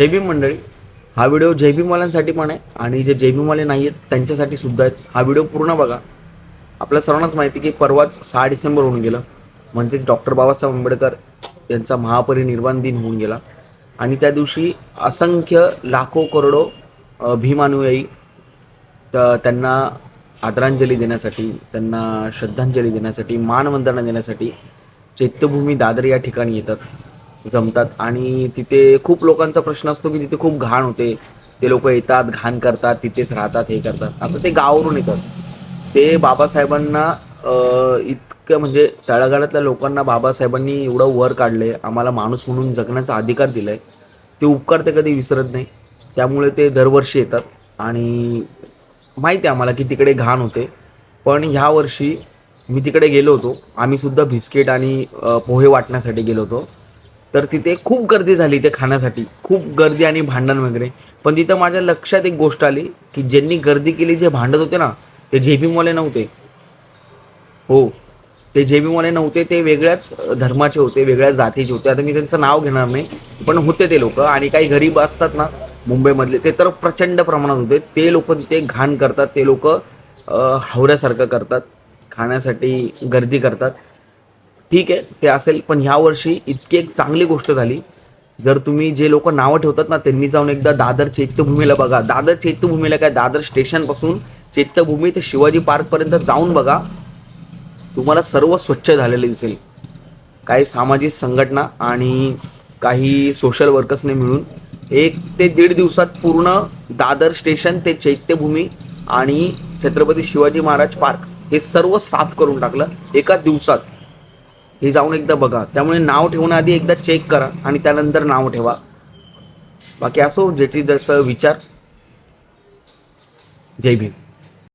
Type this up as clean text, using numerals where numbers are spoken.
जय भीम मंडळी. हा व्हिडिओ जय भीमवाल्यांसाठी पण आहे आणि जे जय भीमवाले नाही आहेत त्यांच्यासाठी सुद्धा आहेत. हा व्हिडिओ पूर्ण बघा. आपल्या सर्वांनाच माहिती की परवाच 6 डिसेंबर होऊन गेलं, म्हणजेच डॉक्टर बाबासाहेब आंबेडकर यांचा महापरिनिर्वाण दिन होऊन गेला. आणि त्या दिवशी असंख्य लाखो करोडो भीमानुयायी त्यांना आदरांजली देण्यासाठी, त्यांना श्रद्धांजली देण्यासाठी, मानवंदना देण्यासाठी चैत्यभूमी दादर या ठिकाणी जमतात. आणि तिथे खूप लोकांचा प्रश्न असतो की तिथे खूप घाण होते, ते लोक येतात, घाण करतात, तिथेच राहतात, हे करतात. आता ते गावावरून येतात, ते बाबासाहेबांना इतकं म्हणजे तळागाळातल्या लोकांना बाबासाहेबांनी एवढं वर काढले, आम्हाला माणूस म्हणून जगण्याचा अधिकार दिलाय, ते उपकार ते कधी विसरत नाही. त्यामुळे ते दरवर्षी येतात. आणि माहिती आहे आम्हाला की तिकडे घाण होते, पण ह्या वर्षी मी तिकडे गेलो होतो. आम्ही सुद्धा बिस्किट आणि पोहे वाटण्यासाठी गेलो होतो. तर तिथे खूप गर्दी झाली ते खाण्यासाठी, खूप गर्दी आणि भांडण वगैरे. पण तिथं माझ्या लक्षात एक गोष्ट आली की ज्यांनी गर्दी केली, जे भांडत होते ना, ते जेबीमवाले नव्हते. हो, ते जेबीमवाले नव्हते, ते वेगळ्याच धर्माचे होते, वेगळ्या जातीचे होते. आता मी त्यांचं नाव घेणार नाही, पण होते ते लोक. आणि काही गरीब असतात ना मुंबईमधले, ते तर प्रचंड प्रमाणात होते. ते लोक तिथे घाण करतात, ते लोक हावऱ्यासारखं करतात, खाण्यासाठी गर्दी करतात. ठीक आहे, ते असेल. पण ह्या वर्षी इतकी एक चांगली गोष्ट झाली. जर तुम्ही जे लोक नावं ठेवतात ना, त्यांनी जाऊन एकदा दादर चैत्यभूमीला बघा. दादर चैत्यभूमीला काय, दादर स्टेशनपासून चैत्यभूमी ते शिवाजी पार्कपर्यंत जाऊन बघा. तुम्हाला सर्व स्वच्छ झालेले दिसेल. काही सामाजिक संघटना आणि काही सोशल वर्कर्सने मिळून 1 ते 1.5 दिवसात पूर्ण दादर स्टेशन ते चैत्यभूमी आणि छत्रपती शिवाजी महाराज पार्क हे सर्व साफ करून टाकलं एका दिवसात. हे जाऊन एकदा बघा. त्यामुळे नाव ठेवण्याआधी एकदा चेक करा आणि त्यानंतर नाव ठेवा. बाकी असो, ज्याची जसं विचार. जय भीम.